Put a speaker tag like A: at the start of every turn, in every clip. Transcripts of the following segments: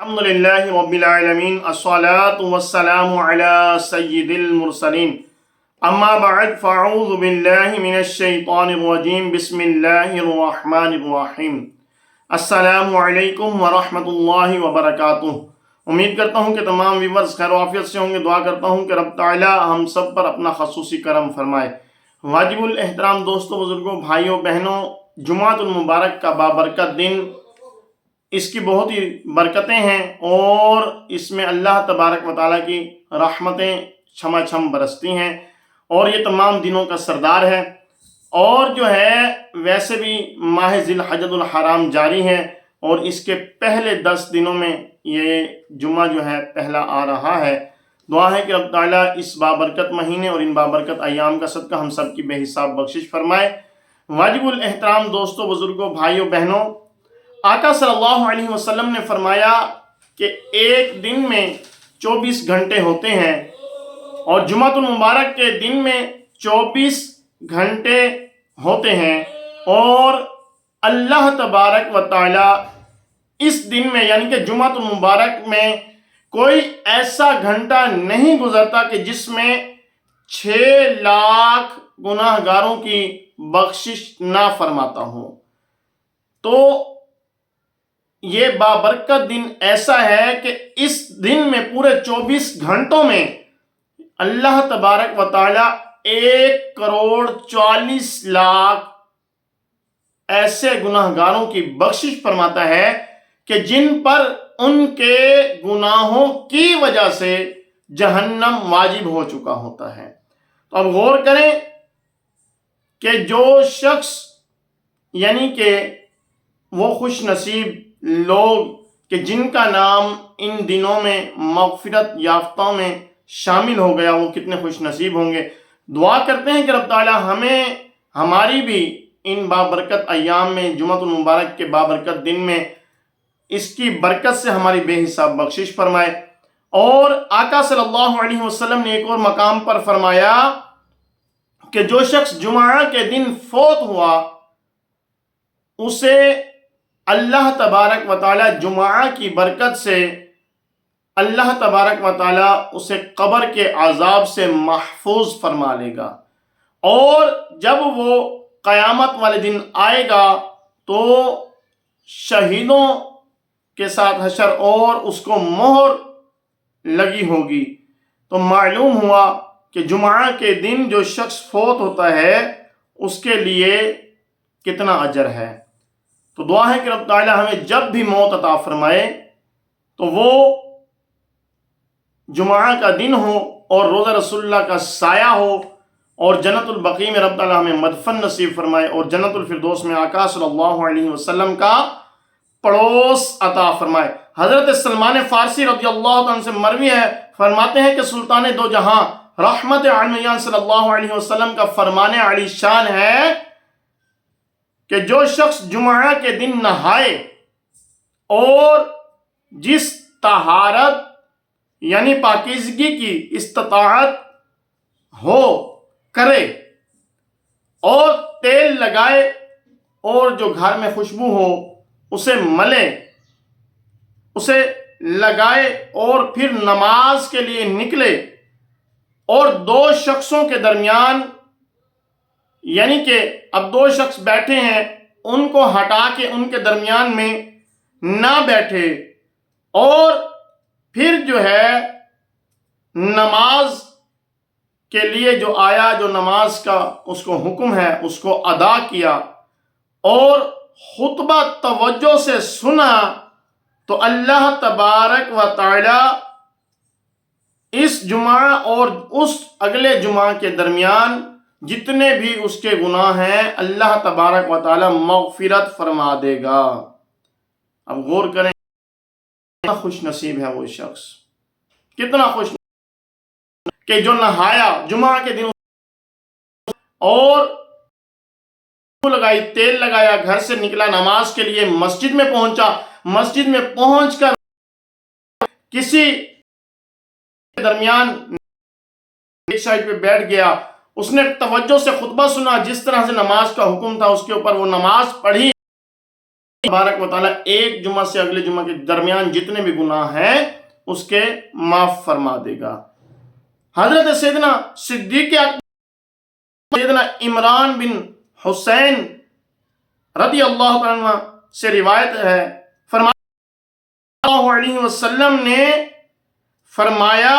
A: الحمدللہ رب العالمین الصلاة والسلام علی سید المرسلین اما بعد فاعوذ باللہ من الشیطان الرجیم بسم اللہ الرحمن الرحیم السلام علیکم ورحمۃ اللہ وبرکاتہ۔ امید کرتا ہوں کہ تمام ویورز خیر و عافیت سے ہوں گے۔ دعا کرتا ہوں کہ رب تعالی ہم سب پر اپنا خصوصی کرم فرمائے۔ واجب الاحترام دوستوں، بزرگوں، بھائیوں، بہنوں، جمعۃ المبارک کا بابرکت دن، اس کی بہت ہی برکتیں ہیں اور اس میں اللہ تبارک و تعالیٰ کی رحمتیں چھما چھم برستی ہیں اور یہ تمام دنوں کا سردار ہے۔ اور جو ہے ویسے بھی ماہ ذی الحجۃ الحرام جاری ہے اور اس کے پہلے 10 دنوں میں یہ جمعہ جو ہے پہلا آ رہا ہے۔ دعا ہے کہ رب تعالیٰ اس بابرکت مہینے اور ان بابرکت ایام کا صدقہ ہم سب کی بے حساب بخشش فرمائے۔ واجب الاحترام دوستوں، بزرگوں، بھائیوں، بہنوں، آقا صلی اللہ علیہ وسلم نے فرمایا کہ ایک دن میں 24 گھنٹے ہوتے ہیں اور جمعۃ المبارک کے دن میں 24 گھنٹے ہوتے ہیں، اور اللہ تبارک و تعالی اس دن میں یعنی کہ جمعۃ المبارک میں کوئی ایسا گھنٹہ نہیں گزرتا کہ جس میں 6 لاکھ گناہ گاروں کی بخشش نہ فرماتا ہو۔ تو یہ بابرکت دن ایسا ہے کہ اس دن میں پورے 24 گھنٹوں میں اللہ تبارک و تعالی 1,40,00,000 ایسے گناہ گاروں کی بخشش فرماتا ہے کہ جن پر ان کے گناہوں کی وجہ سے جہنم واجب ہو چکا ہوتا ہے۔ تو اب غور کریں کہ جو شخص یعنی کہ وہ خوش نصیب لوگ کہ جن کا نام ان دنوں میں مغفرت یافتوں میں شامل ہو گیا، وہ کتنے خوش نصیب ہوں گے۔ دعا کرتے ہیں کہ رب تعالی ہمیں ہماری بھی ان بابرکت ایام میں، جمعۃ المبارک کے بابرکت دن میں، اس کی برکت سے ہماری بے حساب بخشش فرمائے۔ اور آقا صلی اللہ علیہ وسلم نے ایک اور مقام پر فرمایا کہ جو شخص جمعہ کے دن فوت ہوا اسے اللہ تبارک و تعالی جمعہ کی برکت سے اللہ تبارک و تعالی اسے قبر کے عذاب سے محفوظ فرما لے گا، اور جب وہ قیامت والے دن آئے گا تو شہیدوں کے ساتھ حشر اور اس کو مہر لگی ہوگی۔ تو معلوم ہوا کہ جمعہ کے دن جو شخص فوت ہوتا ہے اس کے لیے کتنا اجر ہے۔ تو دعا ہے کہ رب تعالی ہمیں جب بھی موت عطا فرمائے تو وہ جمعہ کا دن ہو اور روضہ رسول اللہ کا سایہ ہو، اور جنت البقیع میں رب تعالی ہمیں مدفن نصیب فرمائے، اور جنت الفردوس میں آقا صلی اللہ علیہ وسلم کا پڑوس عطا فرمائے۔ حضرت سلمان فارسی رضی اللہ عنہ سے مروی ہے، فرماتے ہیں کہ سلطان دو جہاں رحمت عالمین صلی اللہ علیہ وسلم کا فرمان علی شان ہے کہ جو شخص جمعہ کے دن نہائے اور جس طہارت یعنی پاکیزگی کی استطاعت ہو کرے، اور تیل لگائے اور جو گھر میں خوشبو ہو اسے ملے، اسے لگائے اور پھر نماز کے لیے نکلے، اور 2 شخصوں کے درمیان یعنی کہ اب 2 شخص بیٹھے ہیں ان کو ہٹا کے ان کے درمیان میں نہ بیٹھے، اور پھر جو ہے نماز کے لیے جو آیا، جو نماز کا اس کو حکم ہے اس کو ادا کیا اور خطبہ توجہ سے سنا، تو اللہ تبارک و تعالی اس جمعہ اور اس اگلے جمعہ کے درمیان جتنے بھی اس کے گناہ ہیں اللہ تبارک و تعالی مغفرت فرما دے گا۔ اب غور کریں کتنا خوش نصیب ہے وہ شخص، کتنا خوش نصیب کہ جو نہایا جمعہ کے دن اور لگائی، تیل لگایا، گھر سے نکلا نماز کے لیے، مسجد میں پہنچا، مسجد میں پہنچ کر کسی درمیان ایک سائڈ پہ بیٹھ گیا، اس نے توجہ سے خطبہ سنا، جس طرح سے نماز کا حکم تھا اس کے اوپر وہ نماز پڑھی، تبارک و تعالیٰ ایک جمعہ سے اگلے جمعہ کے درمیان جتنے بھی گناہ ہیں اس کے معاف فرما دے گا۔ حضرت سیدنا صدیق اکبر سیدنا عمران بن حسین رضی اللہ عنہ سے روایت ہے، فرمایا صلی اللہ علیہ وسلم نے فرمایا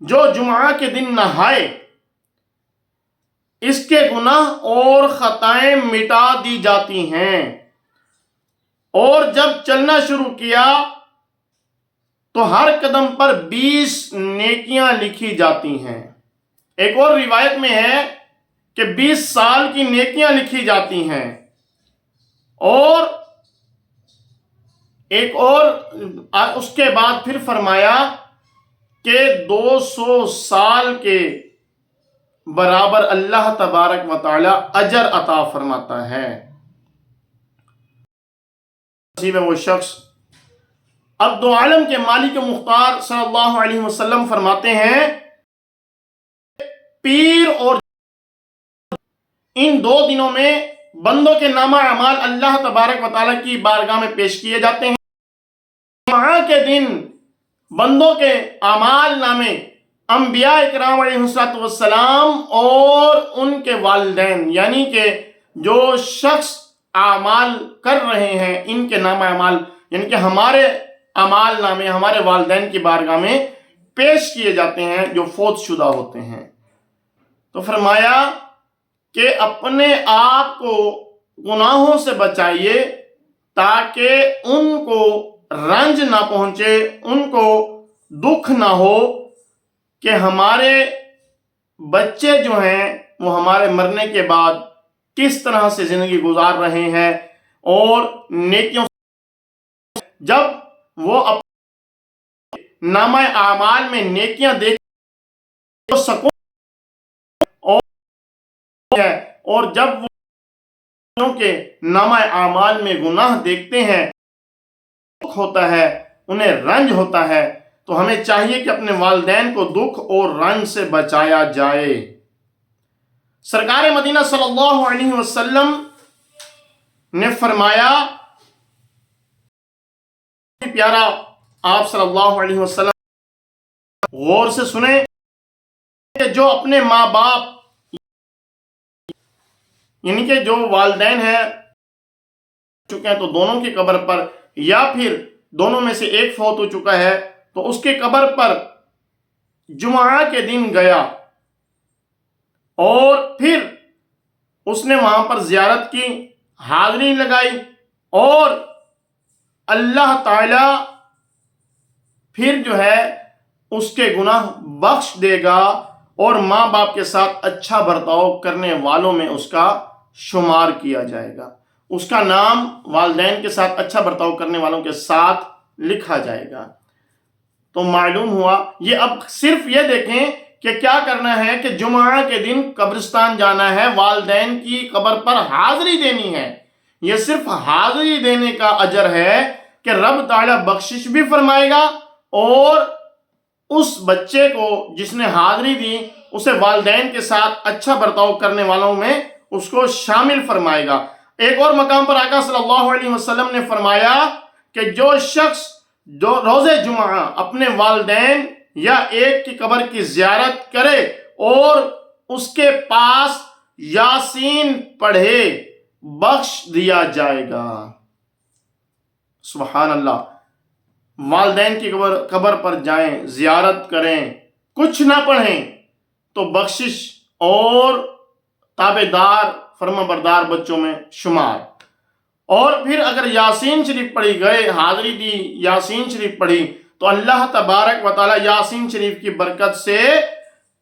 A: جو جمعہ کے دن نہائے اس کے گناہ اور خطائیں مٹا دی جاتی ہیں، اور جب چلنا شروع کیا تو ہر قدم پر 20 نیکیاں لکھی جاتی ہیں۔ ایک اور روایت میں ہے کہ 20 سال کی نیکیاں لکھی جاتی ہیں، اور ایک اور اس کے بعد پھر فرمایا کہ 200 سال کے برابر اللہ تبارک و تعالی اجر عطا فرماتا ہے۔ وہ شخص اب دو عالم کے مالک مختار صلی اللہ علیہ وسلم فرماتے ہیں پیر اور ان 2 دنوں میں بندوں کے نامہ اعمال اللہ تبارک و تعالیٰ کی بارگاہ میں پیش کیے جاتے ہیں۔ جمعہ کے دن بندوں کے اعمال نامے انبیاء اکرام علیہ السلام اور ان کے والدین، یعنی کہ جو شخص اعمال کر رہے ہیں ان کے نامہ اعمال، یعنی کہ ہمارے اعمال نامے ہمارے والدین کی بارگاہ میں پیش کیے جاتے ہیں جو فوت شدہ ہوتے ہیں۔ تو فرمایا کہ اپنے آپ کو گناہوں سے بچائیے تاکہ ان کو رنج نہ پہنچے، ان کو دکھ نہ ہو کہ ہمارے بچے جو ہیں وہ ہمارے مرنے کے بعد کس طرح سے زندگی گزار رہے ہیں، اور نیکیوں جب وہ اپنے نامہ اعمال میں نیکیاں دیکھ تو سکون اور جب وہ کے نامہ اعمال میں گناہ دیکھتے ہیں دکھ ہوتا ہے، انہیں رنج ہوتا ہے، تو ہمیں چاہیے کہ اپنے والدین کو دکھ اور رنج سے بچایا جائے۔ سرکار مدینہ صلی اللہ علیہ وسلم نے فرمایا، پیارا آپ صلی اللہ علیہ وسلم غور سے سنیں کہ جو اپنے ماں باپ یعنی کہ جو والدین ہیں چکے ہیں تو دونوں کی قبر پر، یا پھر دونوں میں سے ایک فوت ہو چکا ہے تو اس کے قبر پر جمعہ کے دن گیا اور پھر اس نے وہاں پر زیارت کی، حاضری لگائی، اور اللہ تعالی پھر جو ہے اس کے گناہ بخش دے گا، اور ماں باپ کے ساتھ اچھا برتاؤ کرنے والوں میں اس کا شمار کیا جائے گا، اس کا نام والدین کے ساتھ اچھا برتاؤ کرنے والوں کے ساتھ لکھا جائے گا۔ تو معلوم ہوا، یہ اب صرف یہ دیکھیں کہ کیا کرنا ہے کہ جمعہ کے دن قبرستان جانا ہے، والدین کی قبر پر حاضری دینی ہے۔ یہ صرف حاضری دینے کا اجر ہے کہ رب تعالیٰ بخشش بھی فرمائے گا، اور اس بچے کو جس نے حاضری دی اسے والدین کے ساتھ اچھا برتاؤ کرنے والوں میں اس کو شامل فرمائے گا۔ ایک اور مقام پر آقا صلی اللہ علیہ وسلم نے فرمایا کہ جو شخص جو روز جمعہ اپنے والدین یا ایک کی قبر کی زیارت کرے اور اس کے پاس یاسین پڑھے بخش دیا جائے گا۔ سبحان اللہ، والدین کی قبر پر جائیں، زیارت کریں، کچھ نہ پڑھیں تو بخشش اور تابعدار فرما بردار بچوں میں شمار۔ اور پھر اگر یاسین شریف پڑھی گئے، حاضری دی، یاسین شریف پڑھی، تو اللہ تبارک و تعالی یاسین شریف کی برکت سے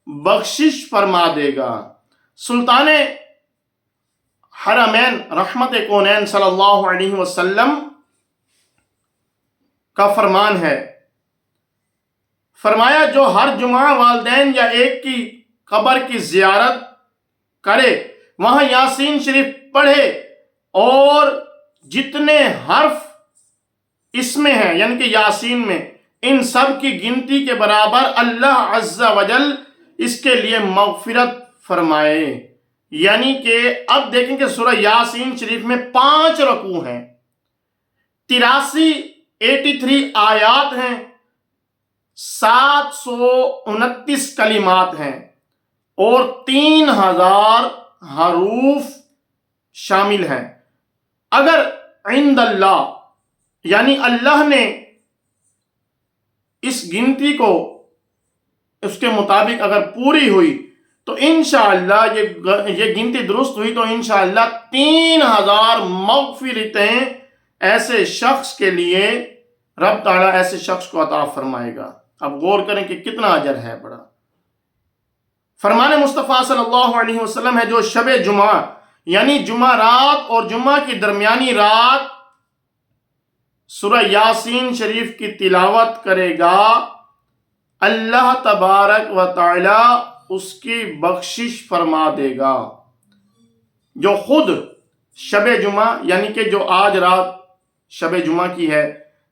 A: بخشش فرما دے گا۔ سلطان حرمین رحمت کونین صلی اللہ علیہ وسلم کا فرمان ہے، فرمایا جو ہر جمعہ والدین یا ایک کی قبر کی زیارت کرے، وہاں یاسین شریف پڑھے، اور جتنے حرف اس میں ہیں یعنی کہ یاسین میں، ان سب کی گنتی کے برابر اللہ عز و جل اس کے لیے مغفرت فرمائے۔ یعنی کہ اب دیکھیں کہ سورہ یاسین شریف میں 5 رکوع ہیں، 83 آیات ہیں، 729 کلمات ہیں اور 3000 حروف شامل ہیں۔ اگر عند اللہ یعنی اللہ نے اس گنتی کو اس کے مطابق اگر پوری ہوئی تو انشاءاللہ یہ گنتی درست ہوئی تو انشاءاللہ 3000 مغفرتیں ایسے شخص کے لیے رب تعالیٰ ایسے شخص کو عطا فرمائے گا۔ اب غور کریں کہ کتنا اجر ہے بڑا۔ فرمان مصطفیٰ صلی اللہ علیہ وسلم ہے جو شب جمعہ یعنی جمعہ رات اور جمعہ کی درمیانی رات سورہ یاسین شریف کی تلاوت کرے گا، اللہ تبارک و تعالی اس کی بخشش فرما دے گا۔ جو خود شب جمعہ یعنی کہ جو آج رات شب جمعہ کی ہے،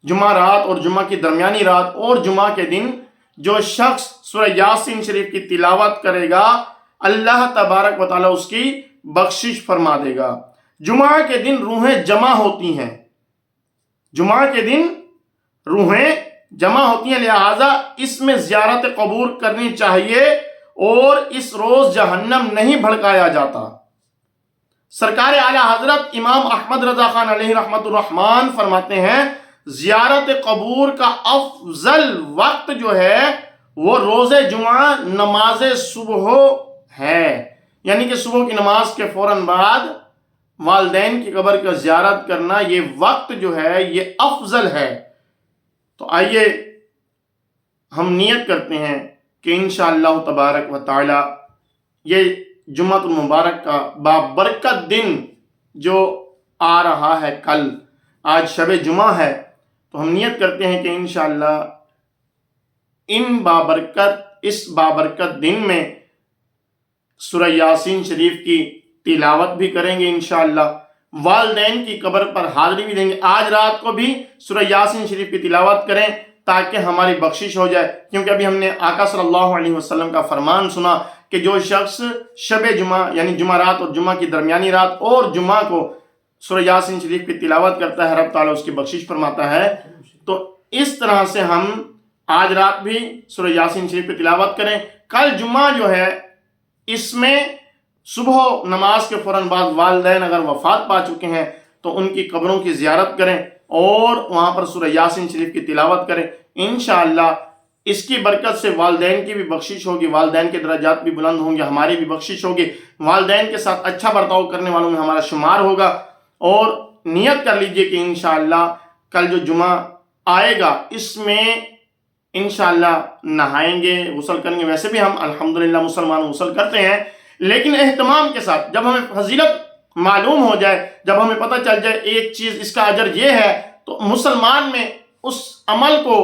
A: جمعہ رات اور جمعہ کی درمیانی رات اور جمعہ کے دن جو شخص سورہ یاسین شریف کی تلاوت کرے گا، اللہ تبارک و تعالی اس کی بخشش فرما دے گا۔ جمعہ کے دن روحیں جمع ہوتی ہیں، جمعہ کے دن روحیں جمع ہوتی ہیں، لہٰذا اس میں زیارت قبور کرنی چاہیے اور اس روز جہنم نہیں بھڑکایا جاتا۔ سرکار اعلیٰ حضرت امام احمد رضا خان علیہ رحمت الرحمن فرماتے ہیں زیارت قبور کا افضل وقت جو ہے وہ روز جمعہ نماز صبح ہے، یعنی کہ صبح کی نماز کے فوراً بعد والدین کی قبر کا زیارت کرنا، یہ وقت جو ہے یہ افضل ہے۔ تو آئیے ہم نیت کرتے ہیں کہ انشاءاللہ تبارک و تعالی یہ جمعہ المبارک کا بابرکت دن جو آ رہا ہے، کل آج شب جمعہ ہے، تو ہم نیت کرتے ہیں کہ انشاءاللہ اس بابرکت دن میں سورہ یاسین شریف کی تلاوت بھی کریں گے انشاءاللہ، والدین کی قبر پر حاضری بھی دیں گے۔ آج رات کو بھی سورہ یاسین شریف کی تلاوت کریں تاکہ ہماری بخشش ہو جائے، کیونکہ ابھی ہم نے آقا صلی اللہ علیہ وسلم کا فرمان سنا کہ جو شخص شب جمعہ یعنی جمعہ رات اور جمعہ کی درمیانی رات اور جمعہ کو سورہ یاسین شریف کی تلاوت کرتا ہے، رب تعالیٰ اس کی بخشش فرماتا ہے۔ تو اس طرح سے ہم آج رات بھی سورہ یاسین شریف کی تلاوت کریں۔ کل جمعہ جو ہے اس میں صبح نماز کے فوراً بعد والدین اگر وفات پا چکے ہیں تو ان کی قبروں کی زیارت کریں اور وہاں پر سورہ یاسین شریف کی تلاوت کریں۔ انشاءاللہ اس کی برکت سے والدین کی بھی بخشش ہوگی، والدین کے درجات بھی بلند ہوں گے، ہماری بھی بخشش ہوگی، والدین کے ساتھ اچھا برتاؤ کرنے والوں میں ہمارا شمار ہوگا۔ اور نیت کر لیجئے کہ انشاءاللہ کل جو جمعہ آئے گا اس میں انشاءاللہ نہائیں گے، غسل کریں گے۔ ویسے بھی ہم الحمدللہ مسلمان غسل کرتے ہیں، لیکن اہتمام کے ساتھ جب ہمیں فضیلت معلوم ہو جائے، جب ہمیں پتہ چل جائے ایک چیز اس کا اجر یہ ہے، تو مسلمان میں اس عمل کو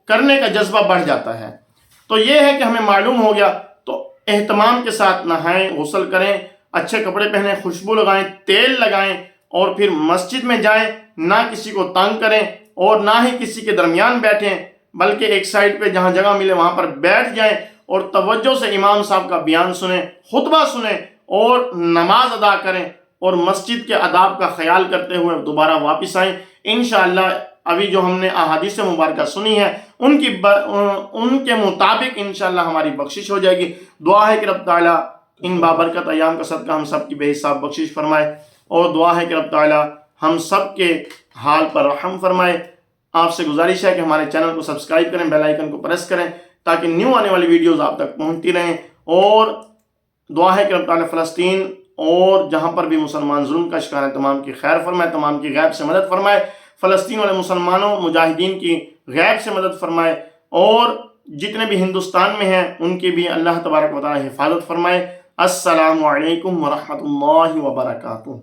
A: کرنے کا جذبہ بڑھ جاتا ہے۔ تو یہ ہے کہ ہمیں معلوم ہو گیا تو اہتمام کے ساتھ نہائیں، غسل کریں، اچھے کپڑے پہنیں، خوشبو لگائیں، تیل لگائیں اور پھر مسجد میں جائیں، نہ کسی کو تنگ کریں اور نہ ہی کسی کے درمیان بیٹھیں، بلکہ ایک سائڈ پہ جہاں جگہ ملے وہاں پر بیٹھ جائیں اور توجہ سے امام صاحب کا بیان سنیں، خطبہ سنیں اور نماز ادا کریں اور مسجد کے آداب کا خیال کرتے ہوئے دوبارہ واپس آئیں۔ انشاءاللہ ابھی جو ہم نے احادیث مبارکہ سنی ہے ان کے مطابق انشاءاللہ ہماری بخشش ہو جائے گی۔ دعا ہے کہ رب تعالیٰ ان بابرکت ایام کا صدقہ ہم سب کی بے حساب بخشش فرمائے، اور دعا ہے کہ رب تعالیٰ ہم سب کے حال پر رحم فرمائے۔ آپ سے گزارش ہے کہ ہمارے چینل کو سبسکرائب کریں، بیل آئیکن کو پریس کریں تاکہ نیو آنے والی ویڈیوز آپ تک پہنچتی رہیں، اور دعا ہے کہ رب تعالیٰ فلسطین اور جہاں پر بھی مسلمان ظلم کا شکار ہیں تمام کی خیر فرمائے، تمام کی غیب سے مدد فرمائے، فلسطین والے مسلمانوں مجاہدین کی غیب سے مدد فرمائے، اور جتنے بھی ہندوستان میں ہیں ان کی بھی اللہ تبارک و تعالیٰ حفاظت فرمائے۔ السلام علیکم ورحمۃ اللہ وبرکاتہ۔